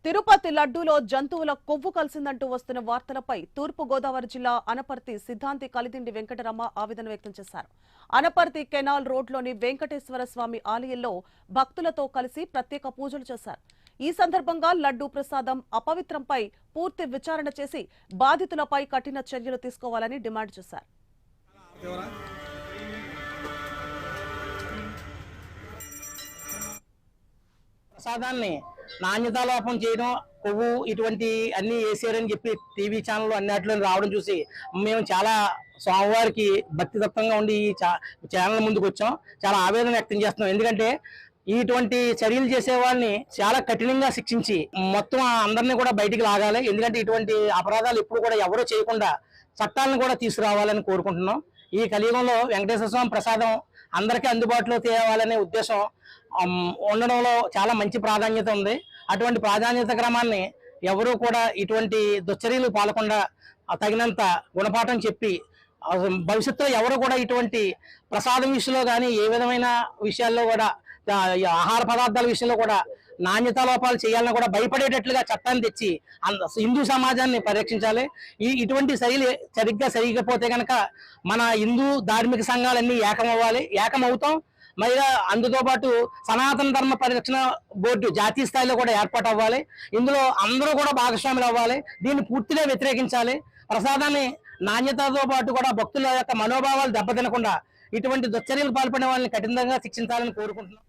తిరుపతి లడ్డూలో జంతువుల కొవ్వు కలిసిందంటూ వస్తున్న వార్తలపై తూర్పు గోదావరి జిల్లా అనపర్తి సిద్ధాంతి కలిదిండి వెంకటరమ ఆవేదన వ్యక్తం చేశారు. అనపర్తి కెనాల్ రోడ్లోని వెంకటేశ్వర స్వామి ఆలయంలో భక్తులతో కలిసి ప్రత్యేక పూజలు చేశారు. ఈ సందర్భంగా లడ్డూ ప్రసాదం అపవిత్రంపై పూర్తి విచారణ చేసి బాధితులపై కఠిన చర్యలు తీసుకోవాలని డిమాండ్ చేశారు. ప్రసాదాన్ని నాణ్యతా లోపం చేయడం, కొవ్వు ఇటువంటి అన్ని వేసారని చెప్పి టీవీ ఛానల్ అన్నిటిలో రావడం చూసి మేము చాలా స్వామివారికి భక్తిదత్తంగా ఉండి ఈ ఛానల్ ముందుకు వచ్చాం. చాలా ఆవేదన వ్యక్తం చేస్తున్నాం. ఎందుకంటే ఇటువంటి చర్యలు చేసే వాళ్ళని చాలా కఠినంగా శిక్షించి మొత్తం అందరినీ కూడా బయటికి లాగాలి. ఎందుకంటే ఇటువంటి అపరాధాలు ఎప్పుడు కూడా ఎవరూ చేయకుండా చట్టాలను కూడా తీసుకురావాలని కోరుకుంటున్నాం. ఈ కలియుగంలో వెంకటేశ్వర స్వామి ప్రసాదం అందరికీ అందుబాటులో తేవాలనే ఉద్దేశం ఉండడంలో చాలా మంచి ప్రాధాన్యత ఉంది. అటువంటి ప్రాధాన్యత క్రమాన్ని ఎవరూ కూడా ఇటువంటి దుశ్చర్యలు పాలకుండా తగినంత గుణపాఠం చెప్పి భవిష్యత్తులో ఎవరు కూడా ఇటువంటి ప్రసాదం విషయంలో కానీ ఏ విధమైన విషయాల్లో కూడా ఆహార పదార్థాల విషయంలో కూడా నాణ్యతా లోపాలు చేయాలని కూడా భయపడేటట్లుగా చట్టాన్ని తెచ్చి హిందూ సమాజాన్ని పరిరక్షించాలి. ఇటువంటి శైలి సరిగ్గా సరిగపోతే కనుక మన హిందూ ధార్మిక సంఘాలన్నీ ఏకమవ్వాలి, ఏకమవుతాం. మరి అందుతో పాటు సనాతన ధర్మ పరిరక్షణ బోర్డు జాతీయ స్థాయిలో కూడా ఏర్పాటు అవ్వాలి. ఇందులో అందరూ కూడా భాగస్వాములు అవ్వాలి. దీన్ని పూర్తిగా వ్యతిరేకించాలి. ప్రసాదాన్ని నాణ్యతతో పాటు కూడా భక్తుల యొక్క మనోభావాలు దెబ్బతినకుండా ఇటువంటి దుశ్చర్యలు పాల్పడే వాళ్ళని కఠినంగా శిక్షించాలని కోరుకుంటున్నాం.